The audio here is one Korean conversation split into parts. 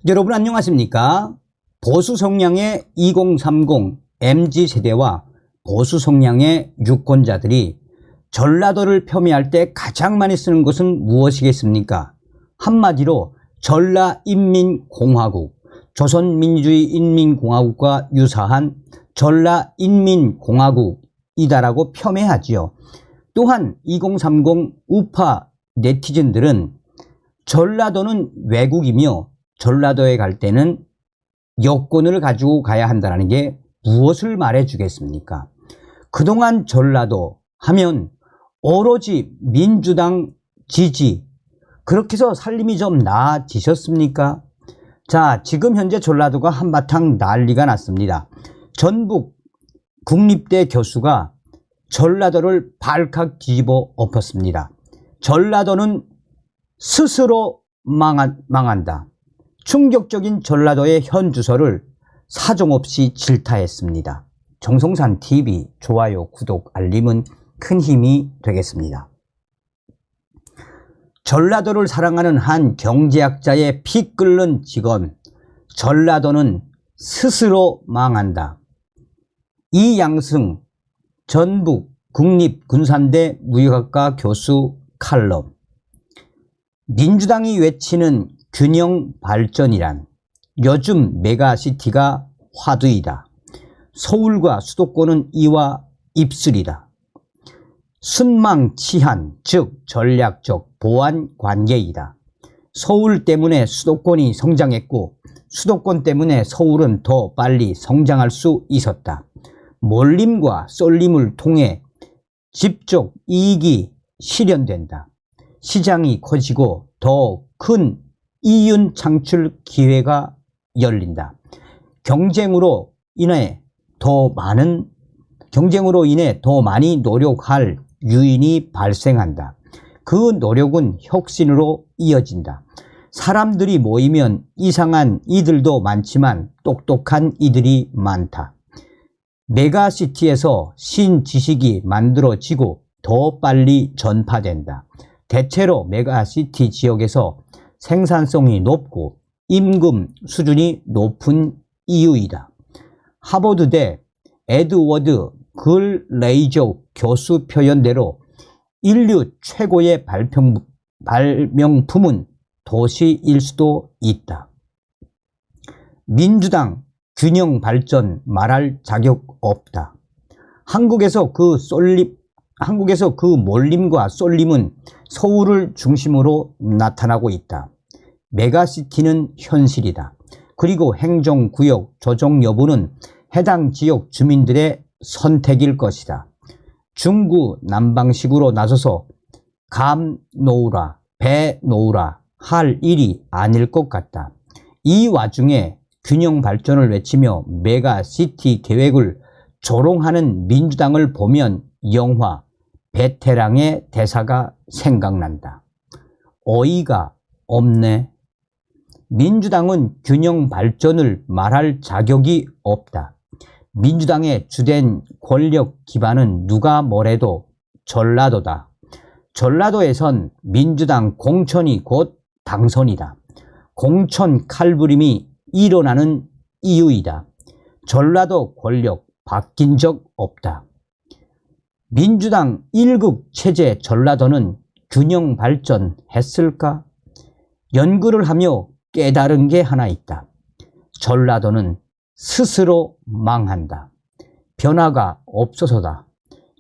여러분 안녕하십니까? 보수 성향의 2030 MZ세대와 보수 성향의 유권자들이 전라도를 폄훼할 때 가장 많이 쓰는 것은 무엇이겠습니까? 한마디로 전라인민공화국, 조선민주주의인민공화국과 유사한 전라인민공화국이다라고 폄훼하지요. 또한 2030 우파 네티즌들은 전라도는 외국이며 전라도에 갈 때는 여권을 가지고 가야 한다는 게 무엇을 말해 주겠습니까? 그동안 전라도 하면 오로지 민주당 지지, 그렇게 해서 살림이 좀 나아지셨습니까? 자, 지금 현재 전라도가 한바탕 난리가 났습니다. 전북 국립대 교수가 전라도를 발칵 뒤집어 엎었습니다. 전라도는 스스로 망한다. 충격적인 전라도의 현 주소를 사정없이 질타했습니다. 정성산TV 좋아요, 구독, 알림은 큰 힘이 되겠습니다. 전라도를 사랑하는 한 경제학자의 피 끓는 직언, 전라도는 스스로 망한다. 이양승 전북 국립군산대 무역학과 교수 칼럼. 민주당이 외치는 균형 발전이란 요즘 메가시티가 화두이다. 서울과 수도권은 이와 입술이다. 순망치한, 즉 전략적 보완 관계이다. 서울 때문에 수도권이 성장했고 수도권 때문에 서울은 더 빨리 성장할 수 있었다. 몰림과 쏠림을 통해 집적 이익이 실현된다. 시장이 커지고 더 큰 이윤 창출 기회가 열린다. 경쟁으로 인해 더 많이 노력할 유인이 발생한다. 그 노력은 혁신으로 이어진다. 사람들이 모이면 이상한 이들도 많지만 똑똑한 이들이 많다. 메가시티에서 신지식이 만들어지고 더 빨리 전파된다. 대체로 메가시티 지역에서 생산성이 높고 임금 수준이 높은 이유이다. 하버드대 에드워드 글레이저 교수 표현대로 인류 최고의 발명품은 도시일 수도 있다. 민주당 균형 발전 말할 자격 없다. 한국에서 그 몰림과 쏠림은 서울을 중심으로 나타나고 있다. 메가시티는 현실이다. 그리고 행정구역 조정 여부는 해당 지역 주민들의 선택일 것이다. 중구난방식으로 나서서 감 놓으라, 배 놓으라 할 일이 아닐 것 같다. 이 와중에 균형 발전을 외치며 메가시티 계획을 조롱하는 민주당을 보면 영화 베테랑의 대사가 생각난다. 어이가 없네. 민주당은 균형 발전을 말할 자격이 없다. 민주당의 주된 권력 기반은 누가 뭐래도 전라도다. 전라도에선 민주당 공천이 곧 당선이다. 공천 칼부림이 일어나는 이유이다. 전라도 권력 바뀐 적 없다. 민주당 1급 체제 전라도는 균형 발전했을까? 연구를 하며 깨달은 게 하나 있다. 전라도는 스스로 망한다. 변화가 없어서다.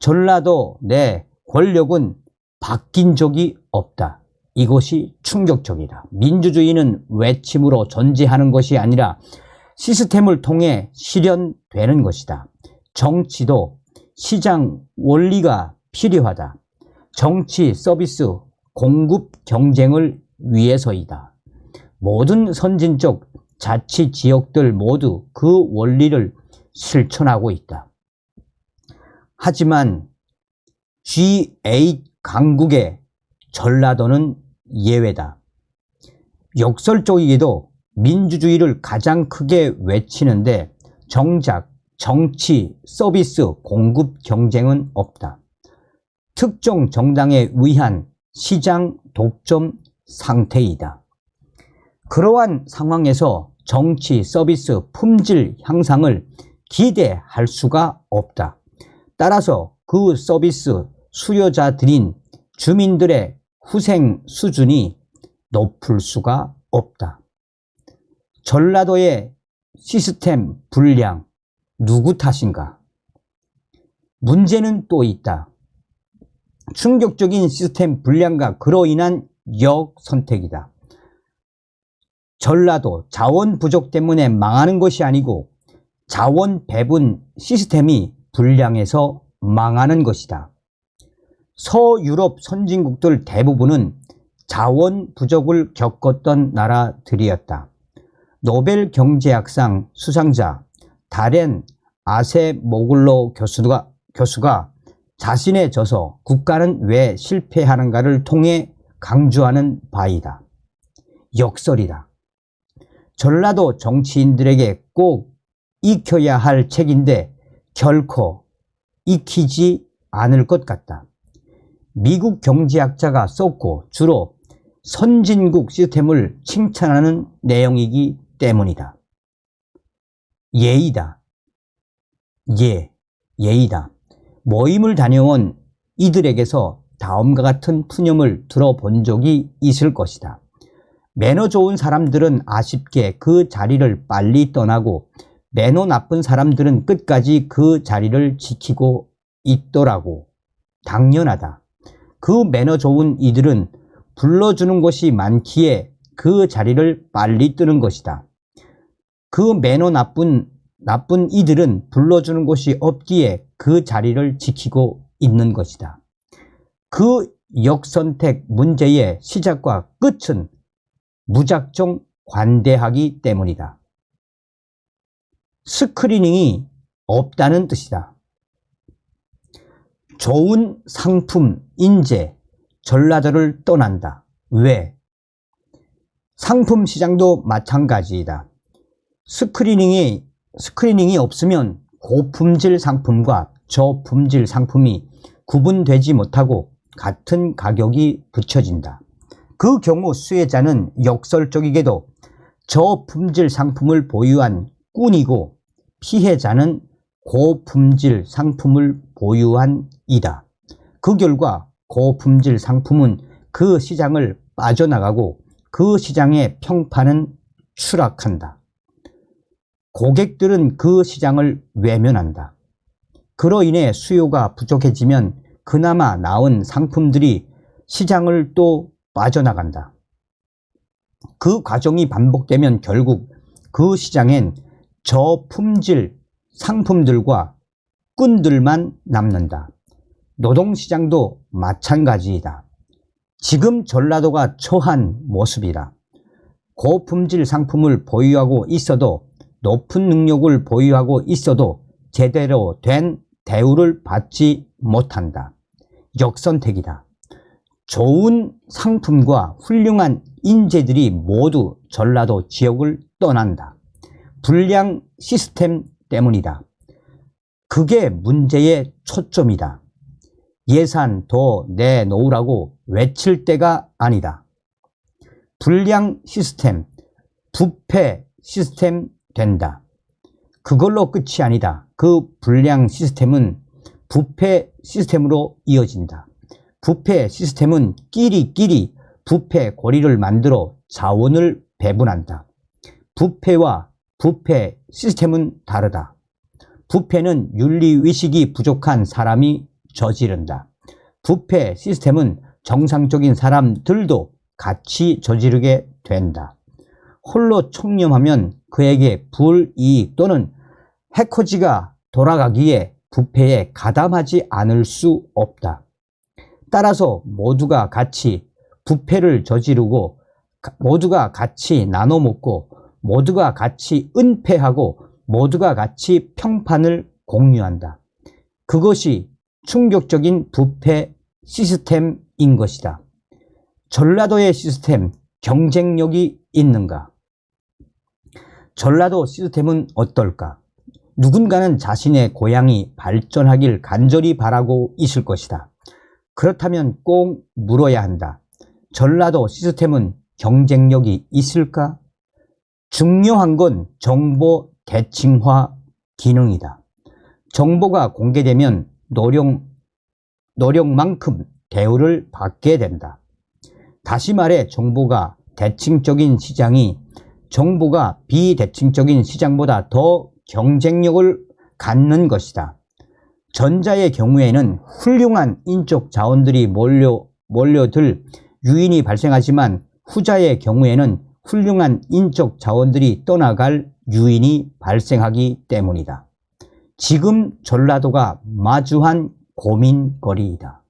전라도 내 권력은 바뀐 적이 없다. 이것이 충격적이다. 민주주의는 외침으로 존재하는 것이 아니라 시스템을 통해 실현되는 것이다. 정치도 시장 원리가 필요하다. 정치 서비스 공급 경쟁을 위해서이다. 모든 선진적 자치 지역들 모두 그 원리를 실천하고 있다. 하지만 G8 강국의 전라도는 예외다. 역설적이게도 민주주의를 가장 크게 외치는데 정작 정치 서비스 공급 경쟁은 없다. 특정 정당에 의한 시장 독점 상태이다. 그러한 상황에서 정치, 서비스, 품질 향상을 기대할 수가 없다. 따라서 그 서비스 수요자들인 주민들의 후생 수준이 높을 수가 없다. 전라도의 시스템 불량, 누구 탓인가? 문제는 또 있다. 충격적인 시스템 불량과 그로 인한 역선택이다. 전라도 자원 부족 때문에 망하는 것이 아니고 자원 배분 시스템이 불량해서 망하는 것이다. 서유럽 선진국들 대부분은 자원 부족을 겪었던 나라들이었다. 노벨 경제학상 수상자 다렌 아세모글로 교수가 자신의 저서 국가는 왜 실패하는가를 통해 강조하는 바이다. 역설이다. 전라도 정치인들에게 꼭 익혀야 할 책인데 결코 익히지 않을 것 같다. 미국 경제학자가 썼고 주로 선진국 시스템을 칭찬하는 내용이기 때문이다. 예의다. 예의다. 모임을 다녀온 이들에게서 다음과 같은 푸념을 들어본 적이 있을 것이다. 매너 좋은 사람들은 아쉽게 그 자리를 빨리 떠나고 매너 나쁜 사람들은 끝까지 그 자리를 지키고 있더라고. 당연하다. 그 매너 좋은 이들은 불러주는 것이 많기에 그 자리를 빨리 뜨는 것이다. 그 매너 나쁜 이들은 불러주는 곳이 없기에 그 자리를 지키고 있는 것이다. 그 역선택 문제의 시작과 끝은 무작정 관대하기 때문이다. 스크리닝이 없다는 뜻이다. 좋은 상품, 인재, 전라도를 떠난다. 왜? 상품 시장도 마찬가지이다. 스크리닝이 없으면 고품질 상품과 저품질 상품이 구분되지 못하고 같은 가격이 붙여진다. 그 경우 수혜자는 역설적이게도 저품질 상품을 보유한 꾼이고 피해자는 고품질 상품을 보유한 이다. 그 결과 고품질 상품은 그 시장을 빠져나가고 그 시장의 평판은 추락한다. 고객들은 그 시장을 외면한다. 그로 인해 수요가 부족해지면 그나마 나은 상품들이 시장을 또 빠져나간다. 그 과정이 반복되면 결국 그 시장엔 저품질 상품들과 꾼들만 남는다. 노동시장도 마찬가지이다. 지금 전라도가 처한 모습이다. 고품질 상품을 보유하고 있어도 높은 능력을 보유하고 있어도 제대로 된 대우를 받지 못한다. 역선택이다. 좋은 상품과 훌륭한 인재들이 모두 전라도 지역을 떠난다. 불량 시스템 때문이다. 그게 문제의 초점이다. 예산 더 내놓으라고 외칠 때가 아니다. 불량 시스템, 부패 시스템 된다. 그걸로 끝이 아니다. 그 불량 시스템은 부패 시스템으로 이어진다. 부패 시스템은 끼리끼리 부패 고리를 만들어 자원을 배분한다. 부패와 부패 시스템은 다르다. 부패는 윤리의식이 부족한 사람이 저지른다. 부패 시스템은 정상적인 사람들도 같이 저지르게 된다. 홀로 청렴하면 그에게 불이익 또는 해코지가 돌아가기에 부패에 가담하지 않을 수 없다. 따라서 모두가 같이 부패를 저지르고 모두가 같이 나눠 먹고 모두가 같이 은폐하고 모두가 같이 평판을 공유한다. 그것이 충격적인 부패 시스템인 것이다. 전라도의 시스템, 경쟁력이 있는가? 전라도 시스템은 어떨까? 누군가는 자신의 고향이 발전하길 간절히 바라고 있을 것이다. 그렇다면 꼭 물어야 한다. 전라도 시스템은 경쟁력이 있을까? 중요한 건 정보 대칭화 기능이다. 정보가 공개되면 노력만큼 대우를 받게 된다. 다시 말해 정보가 대칭적인 시장이 정보가 비대칭적인 시장보다 더 경쟁력을 갖는 것이다. 전자의 경우에는 훌륭한 인적 자원들이 몰려들 유인이 발생하지만 후자의 경우에는 훌륭한 인적 자원들이 떠나갈 유인이 발생하기 때문이다. 지금 전라도가 마주한 고민거리이다.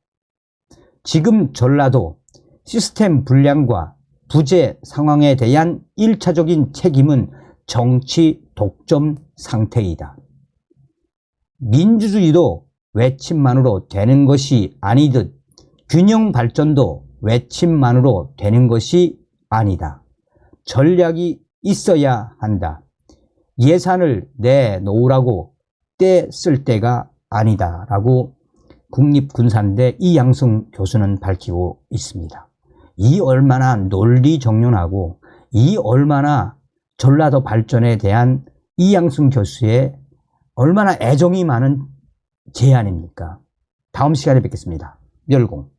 지금 전라도 시스템 불량과 부재 상황에 대한 1차적인 책임은 정치 독점 상태이다. 민주주의도 외침만으로 되는 것이 아니듯 균형 발전도 외침만으로 되는 것이 아니다. 전략이 있어야 한다. 예산을 내놓으라고 떼 쓸 때가 아니다 라고 국립군산대 이양승 교수는 밝히고 있습니다. 이 얼마나 논리정연하고 이 얼마나 전라도 발전에 대한 이양승 교수의 얼마나 애정이 많은 제안입니까? 다음 시간에 뵙겠습니다. 멸공.